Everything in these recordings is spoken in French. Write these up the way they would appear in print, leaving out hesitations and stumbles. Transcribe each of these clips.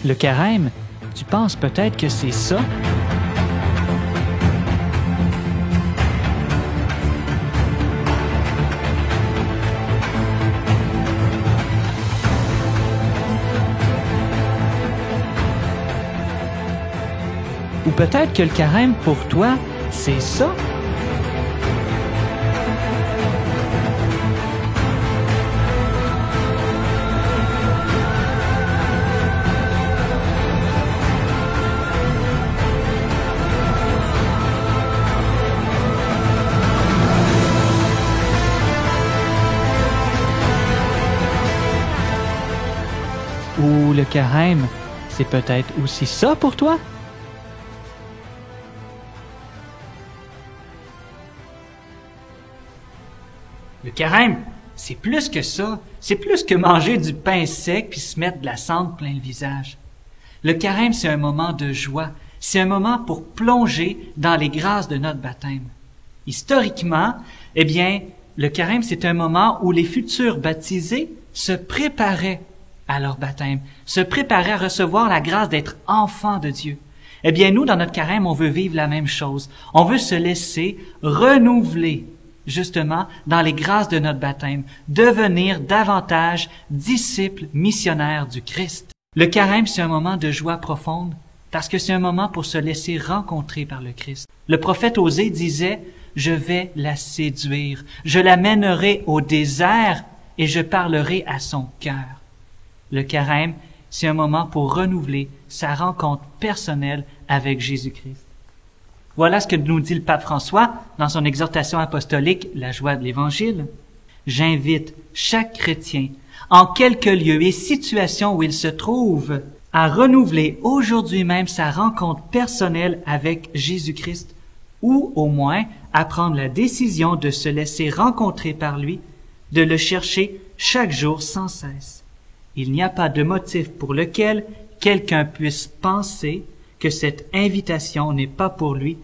Le carême, tu penses peut-être que c'est ça? Ou peut-être que le carême, pour toi, c'est ça? Ou le carême, c'est peut-être aussi ça pour toi? Le carême, c'est plus que ça. C'est plus que manger du pain sec puis se mettre de la cendre plein le visage. Le carême, c'est un moment de joie. C'est un moment pour plonger dans les grâces de notre baptême. Historiquement, le carême, c'est un moment où les futurs baptisés se préparaient à leur baptême, se préparaient à recevoir la grâce d'être enfants de Dieu. Nous, dans notre carême, on veut vivre la même chose. On veut se laisser renouveler, justement, dans les grâces de notre baptême, devenir davantage disciples missionnaires du Christ. Le carême, c'est un moment de joie profonde, parce que c'est un moment pour se laisser rencontrer par le Christ. Le prophète Osée disait, « Je vais la séduire, je la mènerai au désert et je parlerai à son cœur. » Le carême, c'est un moment pour renouveler sa rencontre personnelle avec Jésus-Christ. Voilà ce que nous dit le pape François dans son exhortation apostolique « La joie de l'Évangile ». J'invite chaque chrétien, en quelque lieu et situation où il se trouve, à renouveler aujourd'hui même sa rencontre personnelle avec Jésus-Christ, ou au moins à prendre la décision de se laisser rencontrer par lui, de le chercher chaque jour sans cesse. Il n'y a pas de motif pour lequel quelqu'un puisse penser que cette invitation n'est pas pour lui,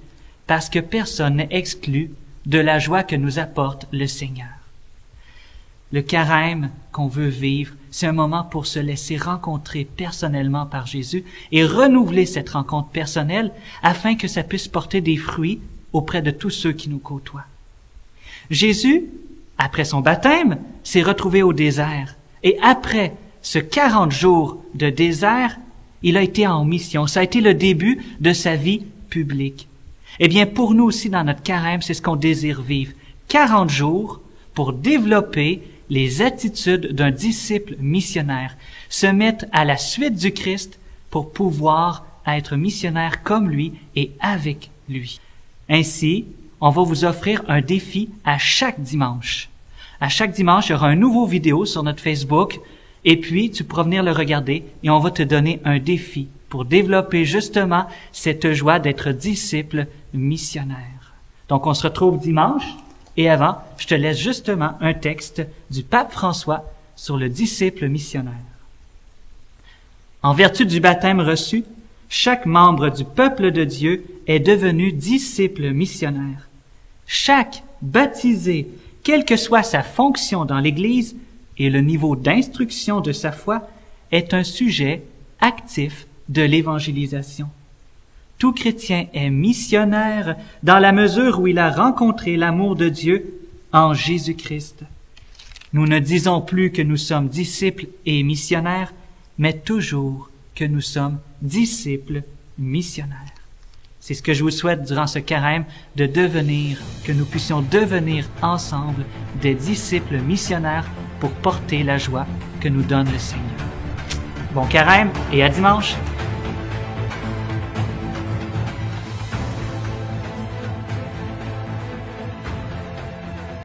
parce que personne n'est exclu de la joie que nous apporte le Seigneur. Le carême qu'on veut vivre, c'est un moment pour se laisser rencontrer personnellement par Jésus et renouveler cette rencontre personnelle afin que ça puisse porter des fruits auprès de tous ceux qui nous côtoient. Jésus, après son baptême, s'est retrouvé au désert et après ce 40 jours de désert, il a été en mission. Ça a été le début de sa vie publique. Pour nous aussi, dans notre carême, c'est ce qu'on désire vivre. 40 jours pour développer les attitudes d'un disciple missionnaire, se mettre à la suite du Christ pour pouvoir être missionnaire comme lui et avec lui. Ainsi, on va vous offrir un défi à chaque dimanche. À chaque dimanche, il y aura un nouveau vidéo sur notre Facebook. Et puis, tu pourras venir le regarder et on va te donner un défi pour développer justement cette joie d'être disciple missionnaire. Donc, on se retrouve dimanche et avant, je te laisse justement un texte du pape François sur le disciple missionnaire. En vertu du baptême reçu, chaque membre du peuple de Dieu est devenu disciple missionnaire. Chaque baptisé, quelle que soit sa fonction dans l'Église, et le niveau d'instruction de sa foi est un sujet actif de l'évangélisation. Tout chrétien est missionnaire dans la mesure où il a rencontré l'amour de Dieu en Jésus-Christ. Nous ne disons plus que nous sommes disciples et missionnaires, mais toujours que nous sommes disciples missionnaires. C'est ce que je vous souhaite durant ce carême, que nous puissions devenir ensemble des disciples missionnaires pour porter la joie que nous donne le Seigneur. Bon carême et à dimanche!